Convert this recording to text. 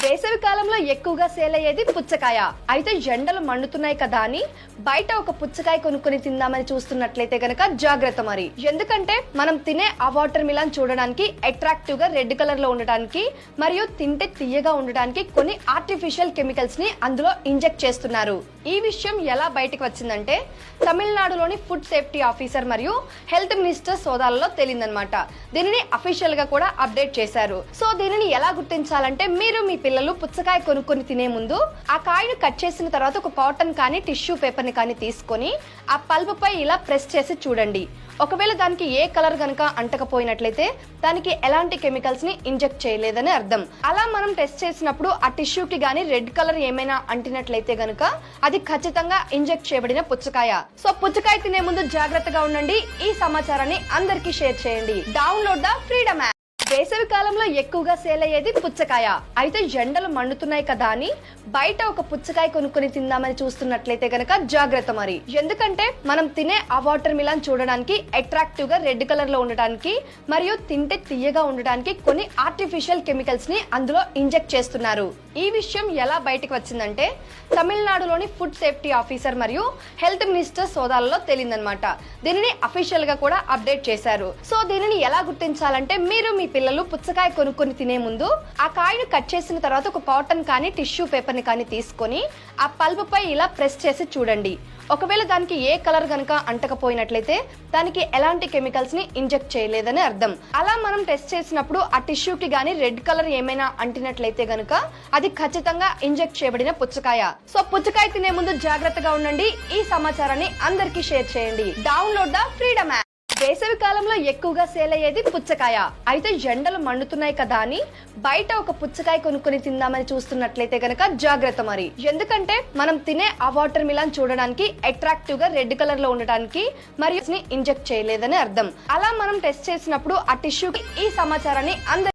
వేసవి కాలంలో ఎక్కువగా సేల్ అయ్యేది పుచ్చకాయ. అయితే ఎండలు మండుతున్నాయి కదా అని బయట ఒక పుచ్చకాయ కొనుక్కొని తిందామని చూస్తున్నట్లయితే గనక జాగ్రత్త మరి. ఎందుకంటే మనం తినే ఆ వాటర్ మిలన్ చూడడానికి అట్రాక్టివ్ గా రెడ్ కలర్ లో ఉండడానికి మరియు తింటే తీయగా ఉండడానికి కొన్ని ఆర్టిఫిషియల్ కెమికల్స్ ని అందులో ఇంజెక్ట్ చేస్తున్నారు. ఈ విషయం ఎలా బయటకు వచ్చిందంటే తమిళనాడులోని ఫుడ్ సేఫ్టీ ఆఫీసర్ మరియు హెల్త్ మినిస్టర్ సోదాలలో తేలిందనమాట. దీనిని అఫీషియల్ గా కూడా అప్డేట్ చేశారు. సో దీనిని ఎలా గుర్తించాలంటే మీరు మీ పిల్లలు పుచ్చకాయ కొనుక్కొని తినే ముందు ఆ కాయను కట్ చేసిన తర్వాత ఒక కాటన్ కానీ టిష్యూ పేపర్ ని కానీ తీసుకొని ఆ పల్ప్ పై ఇలా ప్రెస్ చేసి చూడండి. ఒకవేళ దానికి ఏ కలర్ గనక అంటకపోయినట్లయితే దానికి ఎలాంటి కెమికల్స్ ని ఇంజెక్ట్ చేయలేదని అర్థం. అలా మనం టెస్ట్ చేసినప్పుడు ఆ టిష్యూకి గానీ రెడ్ కలర్ ఏమైనా అంటినట్లయితే గనక అది ఖచ్చితంగా ఇంజెక్ట్ చేయబడిన పుచ్చకాయ. సో పుచ్చకాయ తినే ముందు జాగ్రత్తగా ఉండండి. ఈ సమాచారాన్ని అందరికీ షేర్ చేయండి. Download the freedom app. వేసవి కాలంలో ఎక్కువగా సేల్ అయ్యేది పుచ్చకాయ. అయితే ఎండలు మండుతున్నాయి కదా అని బయట ఒక పుచ్చకాయ కొనుక్కొని తిందామని చూస్తున్నట్లయితే గనక జాగ్రత్త మరి. ఎందుకంటే మనం తినే ఆ వాటర్ మిలన్ చూడడానికి అట్రాక్టివ్ గా రెడ్ కలర్ లో ఉండడానికి మరియు తింటే తీయగా ఉండడానికి కొన్ని ఆర్టిఫిషియల్ కెమికల్స్ ని అందులో ఇంజెక్ట్ చేస్తున్నారు. ఈ విషయం ఎలా బయటకు వచ్చిందంటే తమిళనాడులోని ఫుడ్ సేఫ్టీ ఆఫీసర్ మరియు హెల్త్ మినిస్టర్ సోదాలలో తేలిందనమాట. దీనిని అఫీషియల్ గా కూడా అప్డేట్ చేశారు. సో దీనిని ఎలా గుర్తించాలంటే మీరు మీ పిల్లలు పుచ్చకాయ కొనుక్కొని తినే ముందు ఆ కాయను కట్ చేసిన తర్వాత ఒక కాటన్ కానీ టిష్యూ పేపర్ ని కానీ తీసుకొని ఆ పల్ప్ పై ఇలా ప్రెస్ చేసి చూడండి. ఒకవేళ దానికి ఏ కలర్ గనక అంటకపోయినట్లయితే దానికి ఎలాంటి కెమికల్స్ ని ఇంజెక్ట్ చేయలేదని అర్థం. అలా మనం టెస్ట్ చేసినప్పుడు ఆ టిష్యూకి గానీ రెడ్ కలర్ ఏమైనా అంటినట్లయితే గనక అది ఖచ్చితంగా ఇంజెక్ట్ చేయబడిన పుచ్చకాయ. సో పుచ్చకాయ తినే ముందు జాగ్రత్తగా ఉండండి. ఈ సమాచారాన్ని అందరికీ షేర్ చేయండి. Download the freedom app. వేసవి కాలంలో ఎక్కువగా సేల్ అయ్యేది పుచ్చకాయ. అయితే ఎండలు మండుతున్నాయి కదా అని బయట ఒక పుచ్చకాయ కొనుక్కొని తిందామని చూస్తున్నట్లయితే గనక జాగ్రత్త మరి. ఎందుకంటే మనం తినే ఆ వాటర్ మిలన్ చూడడానికి అట్రాక్టివ్ గా రెడ్ కలర్ లో ఉండడానికి మరియు ఇంజెక్ట్ చేయలేదని అర్థం. అలా మనం టెస్ట్ చేసినప్పుడు ఆ టిష్యూకి ఈ సమాచారాన్ని అందరికీ